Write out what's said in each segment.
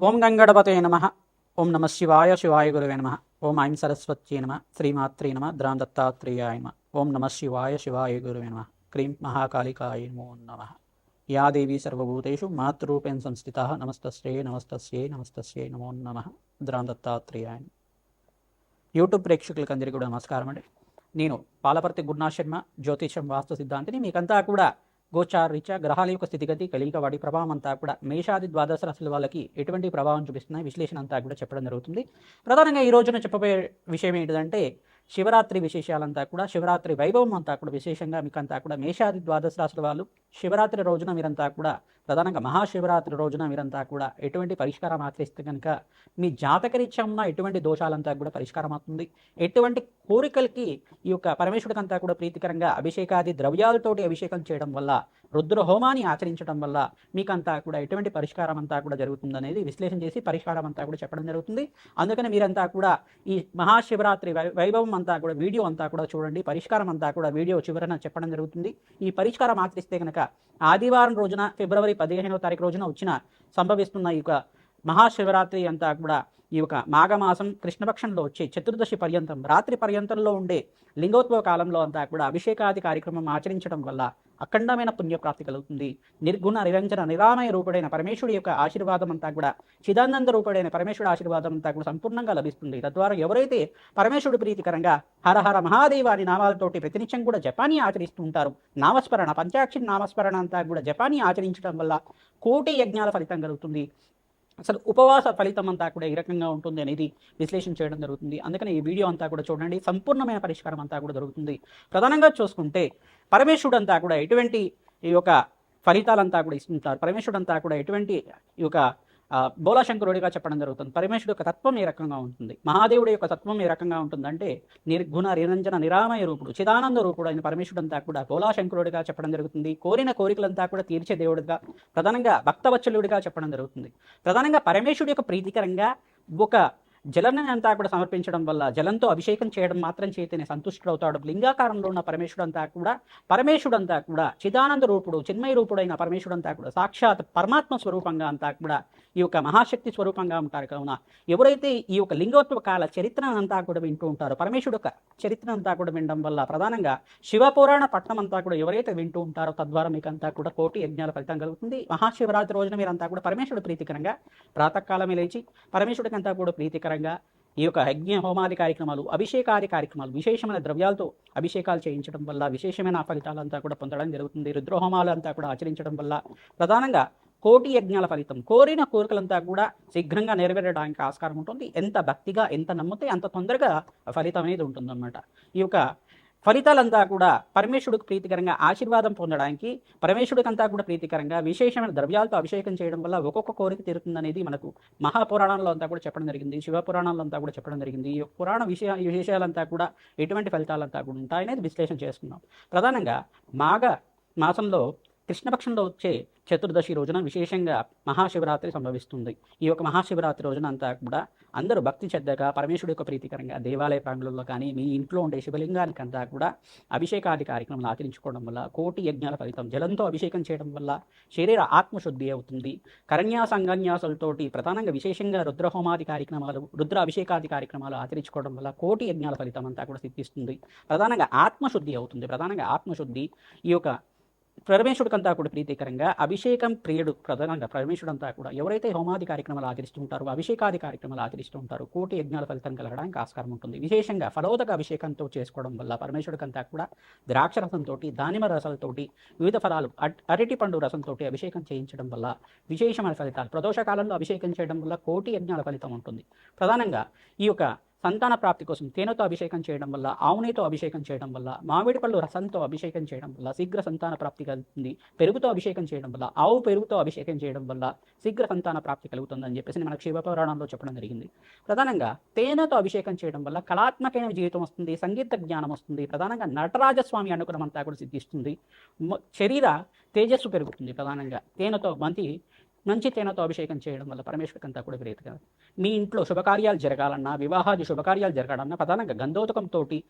ఓం గంగణపతే నమ. ఓం నమ శివాయ శివాయ గురువే నమ. ఓం ఐం సరస్వత్యై నమ. శ్రీమాత్రే నమ. ద్రాం దత్తాత్రేయాయ నమ. ఓం నమ శివాయ శివాయ గురువే నమ. క్రీం మహాకాళికాయ నమో నమ. యా దేవీ సర్వభూతేషు మాతృరూపేణ సంస్థితా నమస్తస్యై నమస్తస్యై నమస్తస్యై నమో నమ. ద్రాం దత్తాత్రేయాయ. యూట్యూబ్ ప్రేక్షకులకు అందరికీ కూడా నమస్కారం అండి. నేను పాలపర్తి గురునాథ్ శర్మ, జ్యోతిషం వాస్తు సిద్ధాంతిని. మీకంతా కూడా గోచారీత్యా గ్రహాల యొక్క స్థితిగతి, కలియిక, వాటి ప్రభావం అంతా కూడా మేషాది ద్వాదశ రాశుల వాళ్ళకి ఎటువంటి ప్రభావం చూపిస్తున్నాయి, విశ్లేషణ అంతా కూడా చెప్పడం జరుగుతుంది. ప్రధానంగా ఈ రోజున చెప్పబోయే విషయం ఏంటంటే శివరాత్రి విశేషాలంతా కూడా, శివరాత్రి వైభవం అంతా కూడా విశేషంగా మీకంతా కూడా మేషాది ద్వాదశ రాశుల వాళ్ళు శివరాత్రి రోజున మీరంతా కూడా, ప్రధానంగా మహాశివరాత్రి రోజున మీరంతా కూడా ఎటువంటి పరిష్కారం ఆచరిస్తే కనుక మీ జాతకరీత్యా ఉన్న ఎటువంటి దోషాలంతా కూడా పరిష్కారం అవుతుంది. ఎటువంటి కోరికలకి ఈ యొక్క పరమేశ్వరుడికంతా కూడా ప్రీతికరంగా అభిషేకాది ద్రవ్యాలతోటి అభిషేకం చేయడం వల్ల, రుద్ర హోమాన్ని ఆచరించడం వల్ల మీకంతా కూడా ఎటువంటి పరిష్కారం అంతా కూడా జరుగుతుందనేది విశ్లేషణ చేసి పరిష్కారం అంతా కూడా చెప్పడం జరుగుతుంది. అందుకని మీరంతా కూడా ఈ మహాశివరాత్రి వైభవం అంతా కూడా వీడియో అంతా కూడా చూడండి. పరిష్కారం అంతా కూడా వీడియో చివరన చెప్పడం జరుగుతుంది. ఈ పరిష్కారం ఆచరిస్తే కనుక ఆదివారం రోజున ఫిబ్రవరి 15వ తారీఖు రోజున సంభవిస్తున్న ఈ యొక్క మహాశివరాత్రి అంతా కూడా ఈ యొక్క మాఘమాసం కృష్ణపక్షంలో వచ్చే చతుర్దశి పర్యంతం, రాత్రి పర్యంతంలో ఉండే లింగోద్భవ కాలంలో అంతా కూడా అభిషేకాది కార్యక్రమం ఆచరించడం వల్ల అఖండమైన పుణ్యప్రాప్తి కలుగుతుంది. నిర్గుణ నిరంజన నిరామయ రూపుడైన పరమేశ్వరుడి యొక్క ఆశీర్వాదం అంతా కూడా, చిదానంద రూపుడైన పరమేశ్వరుడి ఆశీర్వాదం అంతా కూడా సంపూర్ణంగా లభిస్తుంది. తద్వారా ఎవరైతే పరమేశ్వరుడు ప్రీతికరంగా హర హర మహాదేవ అని నామాలతోటి ప్రతినిత్యం కూడా జపానీ ఆచరిస్తూ ఉంటారు, నామస్మరణ పంచాక్షరి నామస్మరణ అంతా కూడా జపానీ ఆచరించడం వల్ల కోటి యజ్ఞాల ఫలితం కలుగుతుంది. అసలు ఉపవాస ఫలితం అంతా కూడా ఏ రకంగా ఉంటుంది అనేది విశ్లేషణ చేయడం జరుగుతుంది. అందుకని ఈ వీడియో అంతా కూడా చూడండి. సంపూర్ణమైన పరిష్కారం అంతా కూడా దొరుకుతుంది. ప్రధానంగా చూసుకుంటే పరమేశ్వరుడు అంతా కూడా ఎటువంటి ఈ యొక్క ఫలితాలంతా కూడా ఇస్తుంటారు. పరమేశ్వరుడు అంతా కూడా ఎటువంటి ఈ యొక్క బోలాశంకరుడిగా చెప్పడం జరుగుతుంది. పరమేశ్వరుడు యొక్క తత్వం ఏ రకంగా ఉంటుంది, మహాదేవుడి యొక్క తత్వం ఏ రకంగా ఉంటుందంటే నిర్గుణ నిరంజన నిరామయ రూపుడు, చిదానంద రూపుడు అయిన పరమేశ్వరుడు అంతా కూడా బోలాశంకరుడిగా చెప్పడం జరుగుతుంది. కోరిన కోరికలంతా కూడా తీర్చే దేవుడిగా, ప్రధానంగా భక్తవత్సలుడిగా చెప్పడం జరుగుతుంది. ప్రధానంగా పరమేశ్వరుడు యొక్క ప్రీతికరంగా ఒక జలాన్ని అంతా కూడా సమర్పించడం వల్ల, జలంతో అభిషేకం చేయడం మాత్రం చేతనే సంతుష్టుడవుతాడు. లింగాకారంలో ఉన్న పరమేశ్వరుడు అంతా కూడా చిదానంద రూపుడు, చిన్మయ రూపుడైన పరమేశ్వరుడు అంతా కూడా సాక్షాత్ పరమాత్మ స్వరూపంగా అంతా కూడా ఈ యొక్క మహాశక్తి స్వరూపంగా ఉంటారు. కావున ఎవరైతే ఈ యొక్క లింగోత్సవ కాల చరిత్రను అంతా కూడా వింటూ ఉంటారో, పరమేశ్వరుడు యొక్క చరిత్ర అంతా కూడా వినడం వల్ల, ప్రధానంగా శివపురాణ పట్టణం అంతా కూడా ఎవరైతే వింటూ ఉంటారో తద్వారా మీకు అంతా కూడా కోటి యజ్ఞాల ఫలితం కలుగుతుంది. మహాశివరాత్రి రోజున మీరంతా కూడా పరమేశ్వరుడు ప్రీతికరంగా ప్రాతకాలమే లేచి పరమేశ్వరుడికి అంతా కూడా ప్రీతికరంగా ఈ యొక్క యజ్ఞ హోమాది కార్యక్రమాలు, అభిషేకాది కార్యక్రమాలు, విశేషమైన ద్రవ్యాలతో అభిషేకాలు చేయించడం వల్ల విశేషమైన ఫలితాలంతా కూడా పొందడం జరుగుతుంది. రుద్రహోమాలు అంతా కూడా ఆచరించడం వల్ల ప్రధానంగా కోటి యజ్ఞాల ఫలితం, కోరిన కోరికలంతా కూడా శీఘ్రంగా నెరవేరడానికి ఆస్కారం ఉంటుంది. ఎంత భక్తిగా, ఎంత నమ్మితే అంత తొందరగా ఫలితం అనేది ఉంటుందన్నమాట. ఈ యొక్క ఫలితాలంతా కూడా పరమేశ్వరుడికి ప్రీతికరంగా ఆశీర్వాదం పొందడానికి, పరమేశ్వరుడికంతా కూడా ప్రీతికరంగా విశేషమైన ద్రవ్యాలతో అభిషేకం చేయడం వల్ల ఒక్కొక్క కోరిక తీరుతుందనేది మనకు మహాపురాణంలో అంతా కూడా చెప్పడం జరిగింది, శివపురాణంలో అంతా కూడా చెప్పడం జరిగింది. ఈ పురాణ విశేషాలంతా కూడా ఎటువంటి ఫలితాలంతా కూడా ఉంటాయనేది విశ్లేషణ చేసుకున్నాం. ప్రధానంగా మాఘ మాసంలో కృష్ణపక్షంలో వచ్చే చతుర్దశి రోజున విశేషంగా మహాశివరాత్రి సంభవిస్తుంది. ఈ యొక్క మహాశివరాత్రి రోజున అంతా కూడా అందరూ భక్తి శ్రద్ధగా పరమేశ్వరుడు యొక్క ప్రీతికరంగా దేవాలయ ప్రాంగణంలో కానీ, మీ ఇంట్లో ఉండే శివలింగానికి అంతా కూడా అభిషేకాది కార్యక్రమాలు ఆచరించుకోవడం వల్ల కోటి యజ్ఞాల ఫలితం, జలంతో అభిషేకం చేయడం వల్ల శరీర ఆత్మశుద్ధి అవుతుంది. కరణ్యాస అంగన్యాసాలతోటి ప్రధానంగా విశేషంగా రుద్రహోమాది కార్యక్రమాలు, రుద్ర అభిషేకాది కార్యక్రమాలు ఆచరించుకోవడం వల్ల కోటి యజ్ఞాల ఫలితం అంతా కూడా సిద్ధిస్తుంది. ప్రధానంగా ఆత్మశుద్ధి అవుతుంది. ప్రధానంగా ఆత్మశుద్ధి ఈ యొక్క పరమేశ్వరుడికంతా కూడా ప్రీతికరంగా అభిషేకం ప్రియుడు, ప్రధానంగా పరమేశ్వరుడు అంతా కూడా ఎవరైతే హోమాది కార్యక్రమాలు ఆచరిస్తూ ఉంటారో, అభిషేకాది కార్యక్రమాలు ఆచరిస్తూ ఉంటారో కోటి యజ్ఞాల ఫలితం కలగడానికి ఆస్కారం ఉంటుంది. విశేషంగా ఫలోదక అభిషేకంతో చేసుకోవడం వల్ల పరమేశ్వరుడికంతా కూడా ద్రాక్ష రసంతో, దానిమ రసాలతోటి, వివిధ ఫలాలు, అరటి పండు రసంతో అభిషేకం చేయించడం వల్ల విశేషమైన ఫలితాలు, ప్రదోష కాలంలో అభిషేకం చేయడం వల్ల కోటి యజ్ఞాల ఫలితం ఉంటుంది. ప్రధానంగా ఈ యొక్క సంతాన ప్రాప్తి కోసం తేనెతో అభిషేకం చేయడం వల్ల, ఆవునేతో అభిషేకం చేయడం వల్ల, మామిడి పళ్ళు రసంతో అభిషేకం చేయడం వల్ల శీఘ్ర సంతాన ప్రాప్తి కలుగుతుంది. పెరుగుతో అభిషేకం చేయడం వల్ల, ఆవు పెరుగుతో అభిషేకం చేయడం వల్ల శీఘ్ర సంతాన ప్రాప్తి కలుగుతుందని చెప్పేసి మనకు శివపురాణంలో చెప్పడం జరిగింది. ప్రధానంగా తేనెతో అభిషేకం చేయడం వల్ల కళాత్మకమైన జీవితం వస్తుంది, సంగీత జ్ఞానం వస్తుంది. ప్రధానంగా నటరాజస్వామి అనుగ్రహం అంతా కూడా సిద్ధిస్తుంది. శరీర తేజస్సు పెరుగుతుంది. ప్రధానంగా తేనెతో మంచి మంచి తేనెతో అభిషేకం చేయడం వల్ల పరమేశ్వరికి అంతా కూడా ప్రీతిగా మీ ఇంట్లో శుభకార్యాలు జరగాలన్నా, వివాహాది శుభకార్యాలు జరగాలన్నా ప్రధానంగా గంధోదకంతో,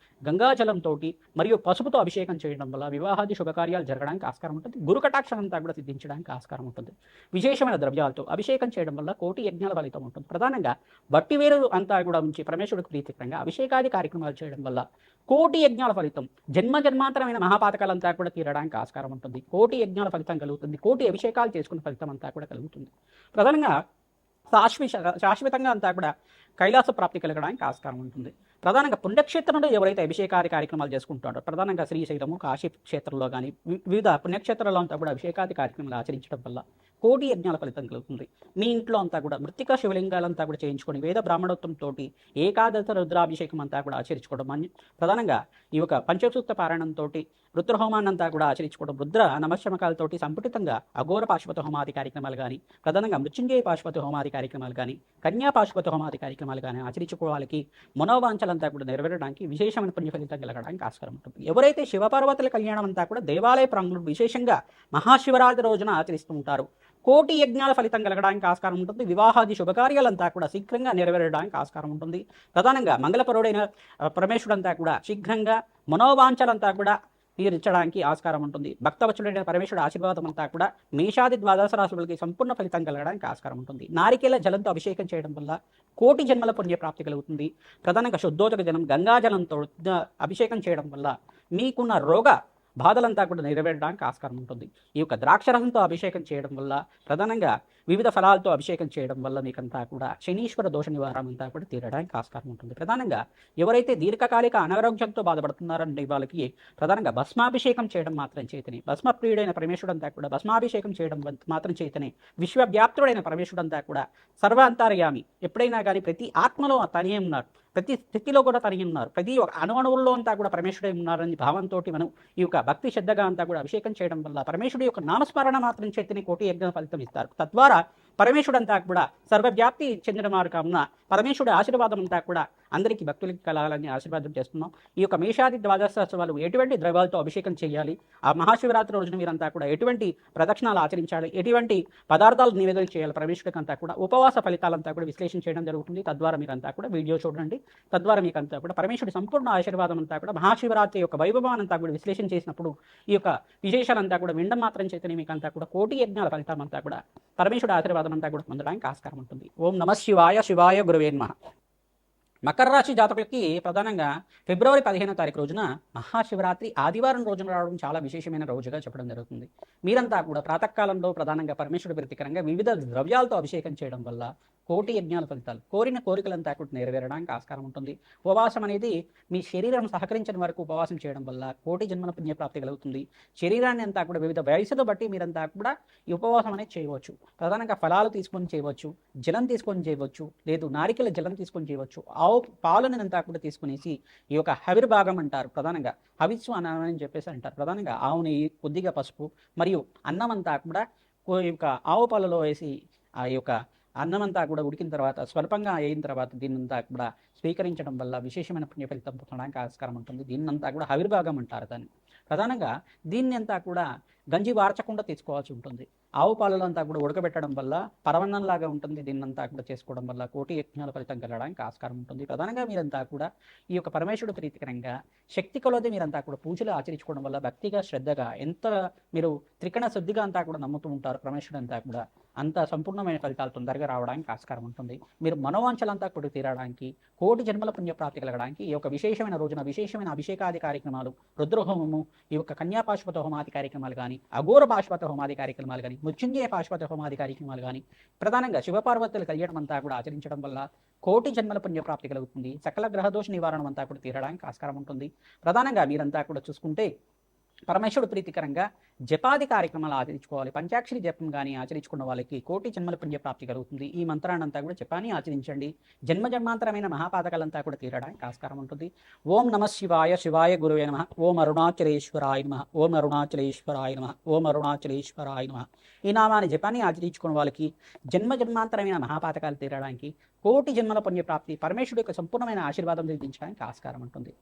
గంగాజలంతో మరియు పసుపుతో అభిషేకం చేయడం వల్ల వివాహాది శుభకార్యాలు జరగడానికి ఆస్కారం ఉంటుంది. గురు కటాక్షం అంతా కూడా సిద్ధించడానికి ఆస్కారం ఉంటుంది. విశేషమైన ద్రవ్యాలతో అభిషేకం చేయడం వల్ల కోటి యజ్ఞాల ఫలితం ఉంటుంది. ప్రధానంగా బట్టివేరు అంతా కూడా ఉంచి పరమేశ్వరుడికి ప్రీతికరంగా అభిషేకాది కార్యక్రమాలు చేయడం వల్ల కోటి యజ్ఞాల ఫలితం, జన్మ జన్మాంతరమైన మహాపాతకాలంతా కూడా తీరడానికి ఆస్కారం ఉంటుంది. కోటి యజ్ఞాల ఫలితం కలుగుతుంది. కోటి అభిషేకాలు చేసుకున్న ఫలితం అంతా కూడా కలుగుతుంది. ప్రధానంగా శాశ్వతంగా అంతా కూడా కైలాస ప్రాప్తి కలగడానికి ఆస్కారం ఉంటుంది. ప్రధానంగా పుణ్యక్షేత్రంలో ఎవరైతే అభిషేకాది కార్యక్రమాలు చేసుకుంటారో, ప్రధానంగా శ్రీశైలము, కాశీ క్షేత్రంలో కానీ వివిధ పుణ్యక్షేత్రాల్లో అంతా కూడా అభిషేకాది కార్యక్రమాలు ఆచరించడం వల్ల కోటి యజ్ఞాల ఫలితం కలుగుతుంది. మీ ఇంట్లో అంతా కూడా మృతికా శివలింగాలంతా కూడా చేయించుకొని వేద బ్రాహ్మణోత్వంతో ఏకాదశ రుద్రాభిషేకం అంతా కూడా ఆచరించుకోవడం, ప్రధానంగా ఈ యొక్క పంచసూక్త పారాయణంతో రుద్రహోమాన్ని అంతా కూడా ఆచరించుకోవడం, రుద్ర నమశమకాలతోటి సంపుటితంగా అఘోర పాశుపత హోమాది కార్యక్రమాలు కానీ, ప్రధానంగా మృత్యుంజయ పాశుపత హోమాది కార్యక్రమాలు కానీ, కన్యా పాశుపత హోమాది కార్యక్రమాలు కానీ ఆచరించుకోవాలకి మనోవాంఛలంతా కూడా నెరవేరడానికి విశేషమైన పుణ్య ఫలితం కలగడానికి ఆస్కారం ఉంటుంది. ఎవరైతే శివపార్వతుల కళ్యాణం అంతా కూడా దేవాలయ ప్రాంగణంలో విశేషంగా మహాశివరాత్రి రోజున ఆచరిస్తూ ఉంటారు, కోటి యజ్ఞాల ఫలితం కలగడానికి ఆస్కారం ఉంటుంది. వివాహాది శుభకార్యాలంతా కూడా శీఘ్రంగా నెరవేరడానికి ఆస్కారం ఉంటుంది. ప్రధానంగా మంగళపరుడైన పరమేశ్వరుడంతా కూడా శీఘ్రంగా మనోవాంఛలంతా కూడా తీర్చడానికి ఆస్కారం ఉంటుంది. భక్తవత్సలుడైన పరమేశ్వరుడు ఆశీర్వాదం అంతా కూడా మేషాది ద్వాదశ రాశులకి సంపూర్ణ ఫలితం కలగడానికి ఆస్కారం ఉంటుంది. నారికేల జలంతో అభిషేకం చేయడం వల్ల కోటి జన్మల పుణ్యప్రాప్తి కలుగుతుంది. ప్రధానంగా శుద్ధోదక జలం గంగాజలంతో అభిషేకం చేయడం వల్ల మీకున్న రోగ బాధలంతా కూడా నెరవేరడానికి ఆస్కారం ఉంటుంది. ఈ యొక్క ద్రాక్షరసంతో అభిషేకం చేయడం వల్ల, ప్రధానంగా వివిధ ఫలాలతో అభిషేకం చేయడం వల్ల మీకంతా కూడా శనీశ్వర దోష నివారణ అంతా కూడా తీరడానికి ఆస్కారం ఉంటుంది. ప్రధానంగా ఎవరైతే దీర్ఘకాలిక అనారోగ్యంతో బాధపడుతున్నారంటే వాళ్ళకి ప్రధానంగా భస్మాభిషేకం చేయడం మాత్రం చేతనే, భస్మప్రియుడైన పరమేశ్వరుడంతా కూడా భస్మాభిషేకం చేయడం మాత్రం చేతనే విశ్వవ్యాప్తుడైన పరమేశ్వరుడంతా కూడా సర్వాంతర్యామి, ఎప్పుడైనా కానీ ప్రతి ఆత్మలో తనే ఉన్నారు, ప్రతి స్థితిలో కూడా తనిగి ఉన్నారు, ప్రతి ఒక్క అణువణువుల్లో అంతా కూడా పరమేశ్వరుడే ఉన్నారని భావంతో మనం ఈ యొక్క భక్తి శ్రద్ధగా అంతా కూడా అభిషేకం చేయడం వల్ల పరమేశ్వరుడు యొక్క నామస్మరణ మాత్రం చేతిని కోటి యజ్ఞ ఫలితం ఇస్తారు. తద్వారా పరమేశ్వరుడు అంతా కూడా సర్వవ్యాప్తి చెందిన వారు కావున పరమేశ్వరుడు ఆశీర్వాదం అంతా కూడా అందరికీ భక్తులకి కలగాలని ఆశీర్వాదం చేస్తున్నాం. ఈ యొక్క మేషాది ద్వాదశోత్సవాలు ఎటువంటి ద్రవ్యాలతో అభిషేకం చేయాలి, ఆ మహాశివరాత్రి రోజున మీరంతా కూడా ఎటువంటి ప్రదక్షిణాలు ఆచరించాలి, ఎటువంటి పదార్థాలు నివేదన చేయాలి పరమేశ్వరుడికి అంతా కూడా ఉపవాస ఫలితాలంతా కూడా విశ్లేషణ చేయడం జరుగుతుంది. తద్వారా మీరంతా కూడా వీడియో చూడండి. తద్వారా మీకు అంతా కూడా పరమేశ్వరుడి సంపూర్ణ ఆశీర్వాదం అంతా కూడా మహాశివరాత్రి యొక్క వైభవాన్ని అంతా కూడా విశ్లేషణ చేసినప్పుడు ఈ యొక్క విశేషాలంతా కూడా వినడం మాత్రం చేతనే మీకు అంతా కూడా కోటి యజ్ఞాల ఫలితం అంతా కూడా పరమేశ్వరుడి ఆశీర్వాదం అంతా కూడా పొందడానికి ఆస్కారం ఉంటుంది. ఓం నమః శివాయ. శివాయ గురువే నమః. మకర రాశి జాతకులకి ప్రధానంగా ఫిబ్రవరి 15వ తారీఖు రోజున మహాశివరాత్రి ఆదివారం రోజున రావడం చాలా విశేషమైన రోజుగా చెప్పడం జరుగుతుంది. మీరంతా కూడా ప్రాతకాలంలో ప్రధానంగా పరమేశ్వరుడు ప్రీతికరంగా వివిధ ద్రవ్యాలతో అభిషేకం చేయడం వల్ల కోటి యజ్ఞాల ఫలితాలు, కోరిన కోరికలంతా కూడా నెరవేరడానికి ఆస్కారం ఉంటుంది. ఉపవాసం అనేది మీ శరీరం సహకరించిన వరకు ఉపవాసం చేయడం వల్ల కోటి జన్మల పుణ్యప్రాప్తి కలుగుతుంది. శరీరాన్ని అంతా కూడా వివిధ వయసును బట్టి మీరంతా కూడా ఈ ఉపవాసం అనేది చేయవచ్చు. ప్రధానంగా ఫలాలు తీసుకొని చేయవచ్చు, జలం తీసుకొని చేయవచ్చు, లేదు నారికెల జలం తీసుకొని చేయవచ్చు, ఆవు పాలను అంతా కూడా తీసుకునేసి ఈ యొక్క హవిర్భాగం అంటారు, ప్రధానంగా హవిస్సు అని చెప్పేసి అంటారు. ప్రధానంగా ఆవు నెయ్యి, కొద్దిగా పసుపు మరియు అన్నం అంతా కూడా ఈ యొక్క ఆవు పాలలో వేసి ఆ యొక్క అన్నమంతా కూడా ఉడికిన తర్వాత స్వల్పంగా అయిన తర్వాత దీన్నంతా కూడా స్వీకరించడం వల్ల విశేషమైన పుణ్య ఫలితం పొందడానికి ఆస్కారం ఉంటుంది. దీన్నంతా కూడా హవిర్భాగం అంటారు దాన్ని. ప్రధానంగా దీన్ని అంతా కూడా గంజి వార్చకుండా తీసుకోవాల్సి ఉంటుంది. ఆవు పాలలో అంతా కూడా ఉడకబెట్టడం వల్ల పరవన్నంలాగా ఉంటుంది. దీన్నంతా కూడా చేసుకోవడం వల్ల కోటి యజ్ఞాల ఫలితం కలగడానికి ఆస్కారం ఉంటుంది. ప్రధానంగా మీరంతా కూడా ఈ యొక్క పరమేశ్వరుడు ప్రీతికరంగా శక్తి కొలది మీరంతా కూడా పూజలు ఆచరించుకోవడం వల్ల భక్తిగా శ్రద్ధగా ఎంత మీరు త్రికణ శుద్ధిగా అంతా కూడా నమ్ముతూ ఉంటారు పరమేశ్వరుడు అంతా కూడా అంత సంపూర్ణమైన ఫలితాలు తొందరగా రావడానికి ఆస్కారం ఉంటుంది. మీరు మనోవాంఛలంతా కూడా తీరడానికి, కోటి జన్మల పుణ్యప్రాప్తి కలగడానికి ఈ యొక్క విశేషమైన రోజున విశేషమైన అభిషేకాది కార్యక్రమాలు, రుద్రహోమము, ఈ యొక్క కన్యాపాశుపత హోమాది కార్యక్రమాలు కానీ, అఘోర పాశుపత హోమాది కార్యక్రమాలు కానీ, మృత్యుంజయ పాశుపత హోమాది కార్యక్రమాలు కానీ, ప్రధానంగా శివపార్వతుల కళ్యాణం అంతా కూడా ఆచరించడం వల్ల కోటి జన్మల పుణ్యప్రాప్తి కలుగుతుంది. సకల గ్రహదోష నివారణ అంతా కూడా తీరడానికి ఆస్కారం ఉంటుంది. ప్రధానంగా మీరంతా కూడా చూసుకుంటే పరమేశ్వరుడు ప్రీతికరంగా జపాది కార్యక్రమాలు ఆచరించుకోవాలి. పంచాక్షరి జపం కానీ ఆచరించుకున్న వాళ్ళకి కోటి జన్మల పుణ్యప్రాప్తి కలుగుతుంది. ఈ మంత్రాన్నంతా కూడా జపాన్ని ఆచరించండి. జన్మ జన్మాంతరమైన మహాపాతకాలంతా కూడా తీరడానికి ఆస్కారం ఉంటుంది. ఓం నమః శివాయ. శివాయ గురువే నమః. ఓం అరుణాచలేశ్వరాయ నమః. ఓం అరుణాచలేశ్వరాయ నమః. ఓం అరుణాచలేశ్వరాయ నమః. ఈ నామాన్ని జపాన్ని ఆచరించుకున్న వాళ్ళకి జన్మ జన్మాంతరమైన మహాపాతకాలు తీరడానికి, కోటి జన్మల పుణ్యప్రాప్తి, పరమేశ్వరుడు యొక్క సంపూర్ణమైన ఆశీర్వాదం సిద్ధించడానికి ఆస్కారం ఉంటుంది.